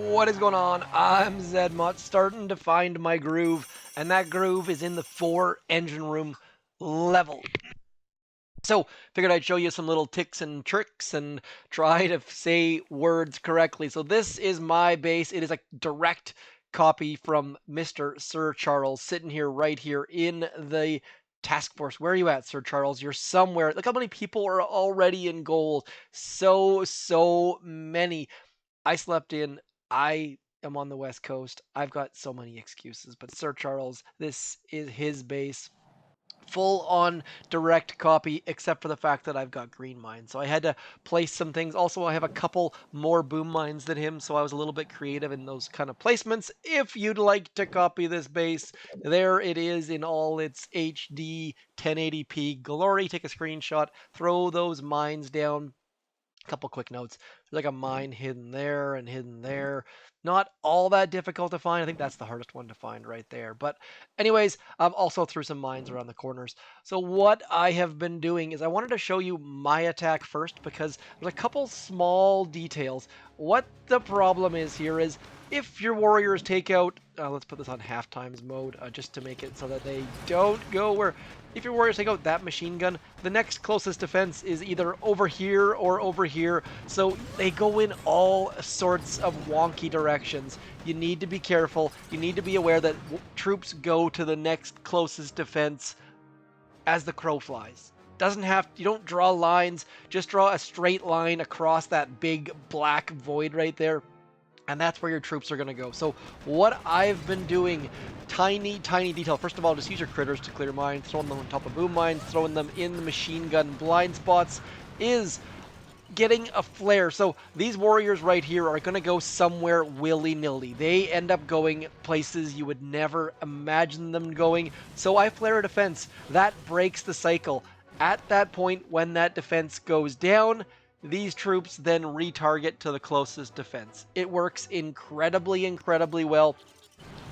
What is going on? I'm ZMOT, starting to find my groove, and that groove is in the 4 engine room level. So, figured I'd show you some little ticks and tricks and try to say words correctly. So this is my base. It is a direct copy from Mr. Sir Charles, sitting here right here in the task force. Where are you at, Sir Charles? You're somewhere. Look how many people are already in gold. So many. I slept in. I am on the West Coast. I've got so many excuses. But Sir Charles, this is his base. Full on direct copy, except for the fact that I've got green mines. So I had to place some things. Also, I have a couple more boom mines than him, so I was a little bit creative in those kind of placements. If you'd like to copy this base, there it is in all its HD 1080p glory. Take a screenshot, throw those mines down. Couple quick notes. There's like a mine hidden there and hidden there. Not all that difficult to find. I think that's the hardest one to find right there. But anyways, I've also threw some mines around the corners. So what I have been doing is I wanted to show you my attack first because there's a couple small details. What the problem is here is if your warriors take out, let's put this on half times mode just to make it so that they don't go where, if your warriors take out that machine gun, the next closest defense is either over here or over here. So they go in all sorts of wonky directions. You need to be careful. You need to be aware that troops go to the next closest defense as the crow flies. Doesn't have, you don't draw lines, just draw a straight line across that big black void right there. And that's where your troops are going to go. So what I've been doing, tiny detail. First of all, just use your critters to clear mines, throwing them on top of boom mines, throwing them in the machine gun blind spots, is getting a flare. So these warriors right here are going to go somewhere willy-nilly. They end up going places you would never imagine them going. So I flare a defense. That breaks the cycle. At that point, when that defense goes down, these troops then retarget to the closest defense. It works incredibly well,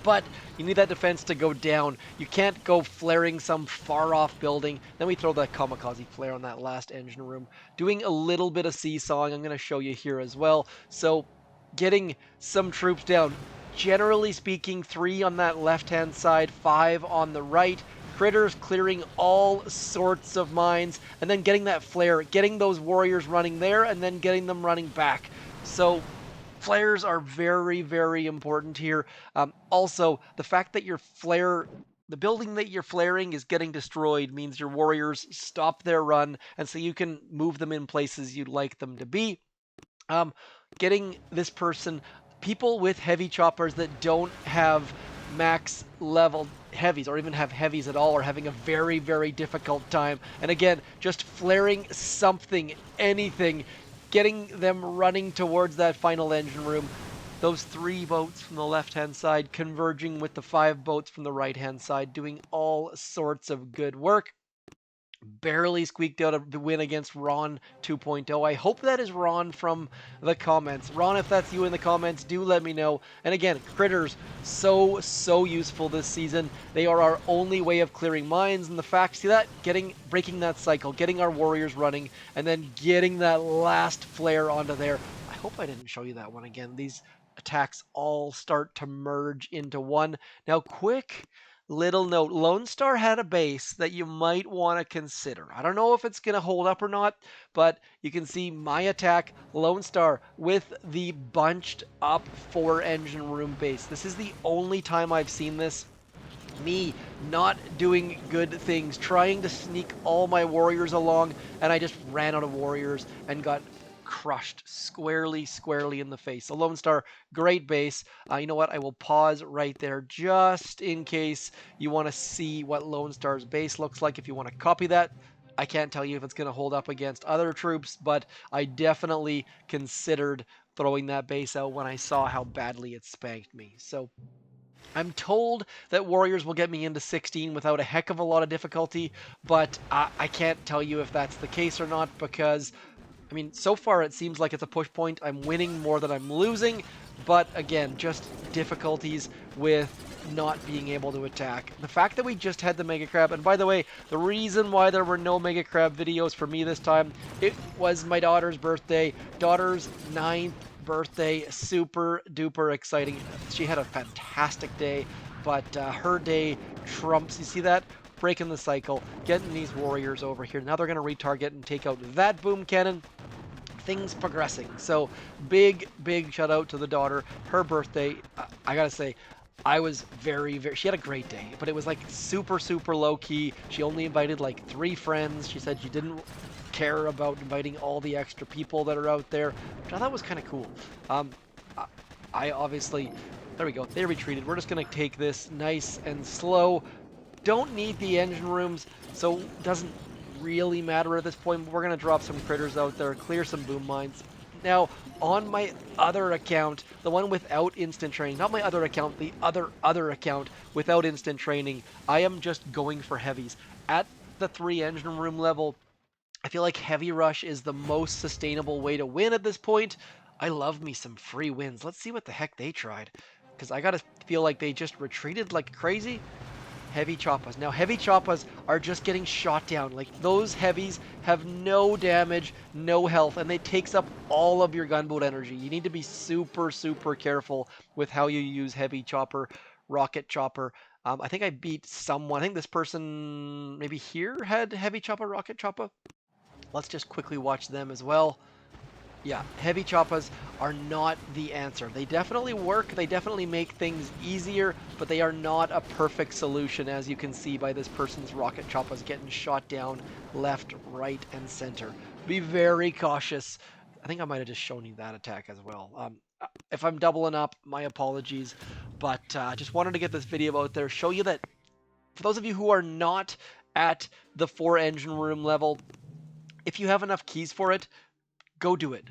but you need that defense to go down. You can't go flaring some far-off building. Then we throw the kamikaze flare on that last engine room. Doing a little bit of seesawing, I'm going to show you here as well. So getting some troops down. Generally speaking, 3 on that left-hand side, 5 on the right. Critters clearing all sorts of mines, and then getting that flare, getting those warriors running there, and then getting them running back. So flares are very important here. Also, the fact that your flare, the building that you're flaring is getting destroyed means your warriors stop their run, and so you can move them in places you'd like them to be. Getting this person, people with heavy choppers that don't have max level heavies or even have heavies at all are having a very difficult time. And again, just flaring something, anything, getting them running towards that final engine room. Those 3 boats from the left-hand side converging with the 5 boats from the right-hand side, doing all sorts of good work. Barely squeaked out a win against Ron 2.0. I hope that is Ron from the comments. Ron, if that's you in the comments, do let me know. And again, critters, so useful this season. They are our only way of clearing mines, and the fact, see that? Breaking that cycle, getting our warriors running, and then getting that last flare onto there. I hope I didn't show you that one again. These attacks all start to merge into one. Now, quick little note, Lone Star had a base that you might want to consider. I don't know if it's going to hold up or not, but you can see my attack, Lone Star, with the bunched up 4 engine room base. This is the only time I've seen this. Me not doing good things, trying to sneak all my warriors along, and I just ran out of warriors and got crushed squarely in the face. So Lone Star, great base. You know what? I will pause right there just in case you want to see what Lone Star's base looks like. If you want to copy that, I can't tell you if it's going to hold up against other troops, but I definitely considered throwing that base out when I saw how badly it spanked me. So I'm told that warriors will get me into 16 without a heck of a lot of difficulty, but I can't tell you if that's the case or not because, I mean, so far it seems like it's a push point. I'm winning more than I'm losing, but again, just difficulties with not being able to attack. The fact that we just had the Mega Crab, and by the way, the reason why there were no Mega Crab videos for me this time, it was my daughter's birthday, daughter's 9th birthday. Super duper exciting. She had a fantastic day, but her day trumps. You see that? Breaking the cycle, getting these warriors over here. Now they're going to retarget and take out that boom cannon. Things progressing. So big shout out to the daughter. Her birthday, I gotta say, I was very, she had a great day, but it was like super low key. She only invited like 3 friends. She said she didn't care about inviting all the extra people that are out there, which I thought was kind of cool. I obviously, there we go, they retreated. We're just gonna take this nice and slow. Don't need the engine rooms, so it doesn't really matter at this point. But we're going to drop some critters out there, clear some boom mines. Now, on my other account, the one without instant training, not my other account, the other account without instant training, I am just going for heavies. At the 3 engine room level, I feel like heavy rush is the most sustainable way to win at this point. I love me some free wins. Let's see what the heck they tried, because I got to feel like they just retreated like crazy. Heavy Choppas. Now, heavy Choppas are just getting shot down. Like, those heavies have no damage, no health, and it takes up all of your gunboat energy. You need to be super careful with how you use heavy chopper, rocket chopper. I think I beat someone. I think this person maybe here had heavy chopper, rocket chopper. Let's just quickly watch them as well. Yeah, heavy choppas are not the answer. They definitely work, they definitely make things easier, but they are not a perfect solution, as you can see by this person's rocket choppas getting shot down left, right, and center. Be very cautious. I think I might have just shown you that attack as well. If I'm doubling up, my apologies, but I just wanted to get this video out there, show you that for those of you who are not at the 4 engine room level, if you have enough keys for it, go do it.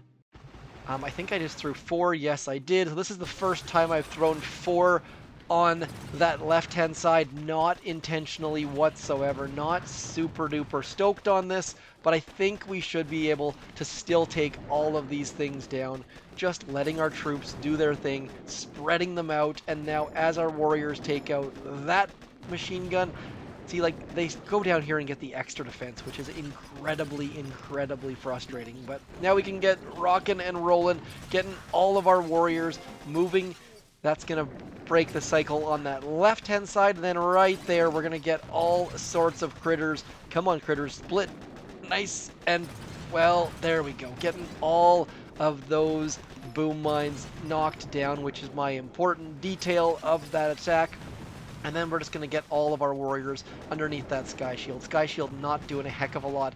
I think I just threw 4. Yes, I did. So this is the first time I've thrown 4 on that left-hand side, not intentionally whatsoever. Not super duper stoked on this, but I think we should be able to still take all of these things down. Just letting our troops do their thing, spreading them out, and now as our warriors take out that machine gun, see, like, they go down here and get the extra defense, which is incredibly frustrating. But now we can get rocking and rolling, getting all of our warriors moving. That's going to break the cycle on that left-hand side. And then right there, we're going to get all sorts of critters. Come on, critters, split. Nice. And, well, there we go. Getting all of those boom mines knocked down, which is my important detail of that attack. And then we're just going to get all of our warriors underneath that sky shield. Sky shield not doing a heck of a lot.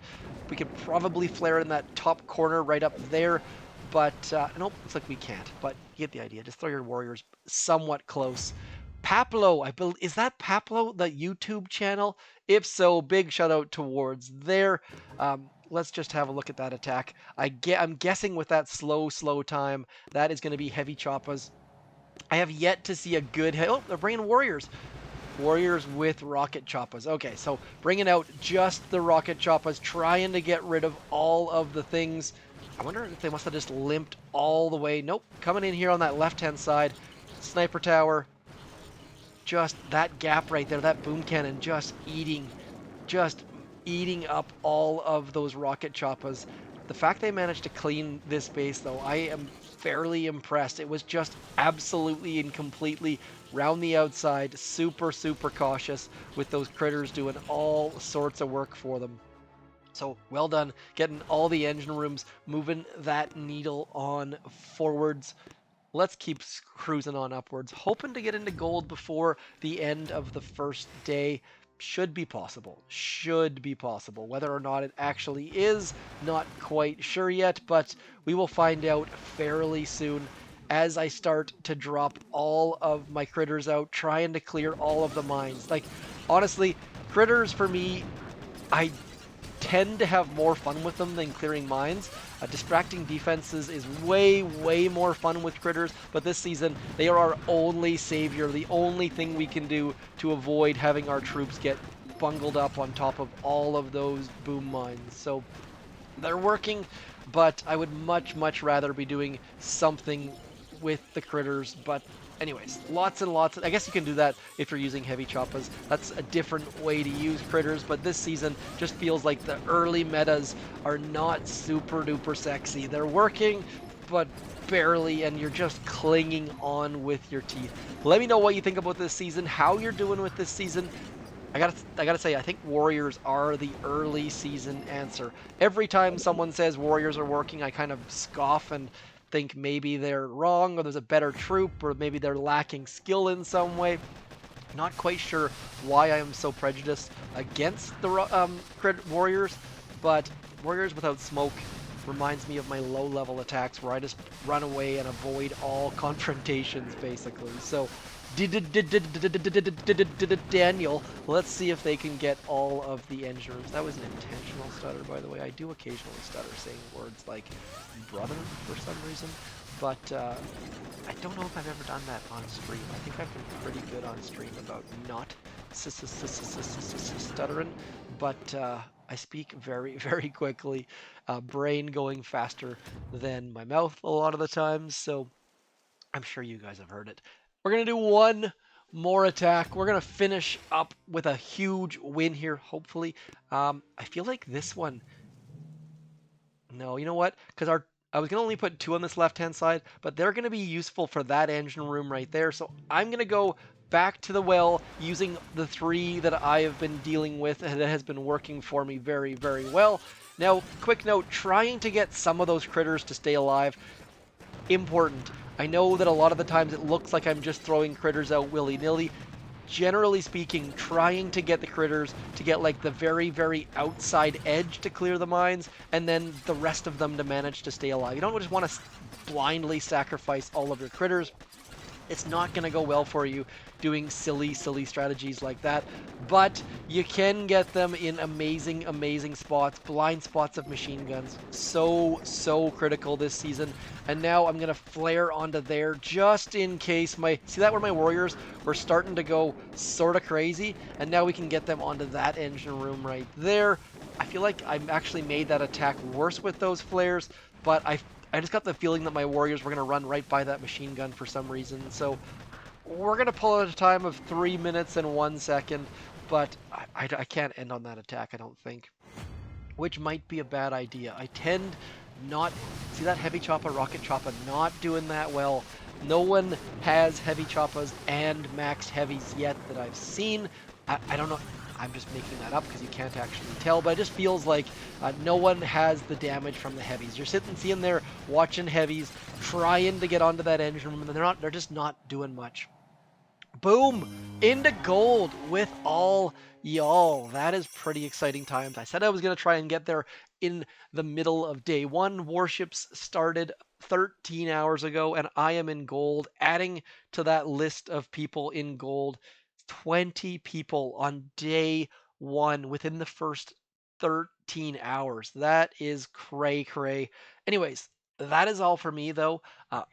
We could probably flare in that top corner right up there. But, nope, looks like we can't. But you get the idea. Just throw your warriors somewhat close. Paplo, I believe, is that Paplo, the YouTube channel? If so, big shout out towards there. Let's just have a look at that attack. I'm guessing with that slow time, that is going to be heavy choppas. I have yet to see a good... Oh, they're bringing warriors. Warriors with rocket choppas. Okay, so bringing out just the rocket choppas, trying to get rid of all of the things. I wonder if they must have just limped all the way. Nope, coming in here on that left-hand side. Sniper tower. Just that gap right there, that boom cannon just eating up all of those rocket choppas. The fact they managed to clean this base, though, I am fairly impressed. It was just absolutely and completely round the outside, super cautious with those critters doing all sorts of work for them. So well done, getting all the engine rooms, moving that needle on forwards. Let's keep cruising on upwards, hoping to get into gold before the end of the first day. Should be possible. Whether or not it actually is, not quite sure yet, but we will find out fairly soon as I start to drop all of my critters out, trying to clear all of the mines. Like, honestly, critters for me, I tend to have more fun with them than clearing mines. Distracting defenses is way more fun with critters, but this season they are our only savior, the only thing we can do to avoid having our troops get bungled up on top of all of those boom mines. So they're working, but I would much rather be doing something with the critters. But anyways, lots and lots. I guess you can do that if you're using heavy choppas. That's a different way to use critters, but this season just feels like the early metas are not super duper sexy. They're working, but barely, and you're just clinging on with your teeth. Let me know what you think about this season, how you're doing with this season. I gotta say, I think Warriors are the early season answer. Every time someone says Warriors are working, I kind of scoff and think maybe they're wrong, or there's a better troop, or maybe they're lacking skill in some way. Not quite sure why I am so prejudiced against the Warriors, but Warriors without smoke reminds me of my low-level attacks where I just run away and avoid all confrontations, basically. So, Daniel, let's see if they can get all of the engine rooms. That was an intentional stutter, by the way. I do occasionally stutter saying words like brother for some reason, but I don't know if I've ever done that on stream. I think I've been pretty good on stream about not stuttering, but I speak very, very quickly, brain going faster than my mouth a lot of the times, so I'm sure you guys have heard it. We're going to do one more attack. We're going to finish up with a huge win here, hopefully. I feel like this one... No, you know what? Because I was going to only put 2 on this left-hand side, but they're going to be useful for that engine room right there. So I'm going to go back to the well using the 3 that I have been dealing with, and it has been working for me very, very well. Now, quick note, trying to get some of those critters to stay alive, important. I know that a lot of the times it looks like I'm just throwing critters out willy-nilly. Generally speaking, trying to get the critters to get like the very, very outside edge to clear the mines, and then the rest of them to manage to stay alive. You don't just want to blindly sacrifice all of your critters. It's not going to go well for you doing silly strategies like that, but you can get them in amazing, amazing spots, blind spots of machine guns. So critical this season. And now I'm going to flare onto there just in case see that where my Warriors were starting to go sort of crazy, and now we can get them onto that engine room right there. I feel like I actually made that attack worse with those flares, but I just got the feeling that my Warriors were going to run right by that machine gun for some reason. So we're going to pull out a time of 3 minutes and 1 second, but I can't end on that attack, I don't think. Which might be a bad idea. I tend not... See that heavy Choppa, rocket Choppa, not doing that well. No one has heavy Choppas and maxed heavies yet that I've seen. I don't know... I'm just making that up because you can't actually tell, but it just feels like no one has the damage from the heavies. You're seeing there watching heavies, trying to get onto that engine room, and they're just not doing much. Boom! Into gold with all y'all. That is pretty exciting times. I said I was going to try and get there in the middle of day 1. Warships started 13 hours ago, and I am in gold, adding to that list of people in gold. 20 people on day 1 within the first 13 hours. That is cray. Anyways, that is all for me, though.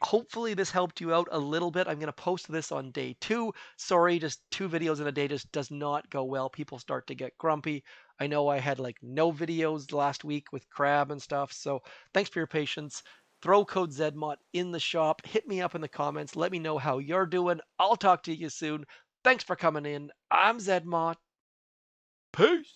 Hopefully this helped you out a little bit. I'm going to post this on day 2. Sorry, just 2 videos in a day just does not go well. People start to get grumpy. I know I had like no videos last week with Crab and stuff, so thanks for your patience. Throw code ZMOT in the shop. Hit me up in the comments. Let me know how you're doing. I'll talk to you soon. Thanks for coming in. I'm ZMOT. Peace.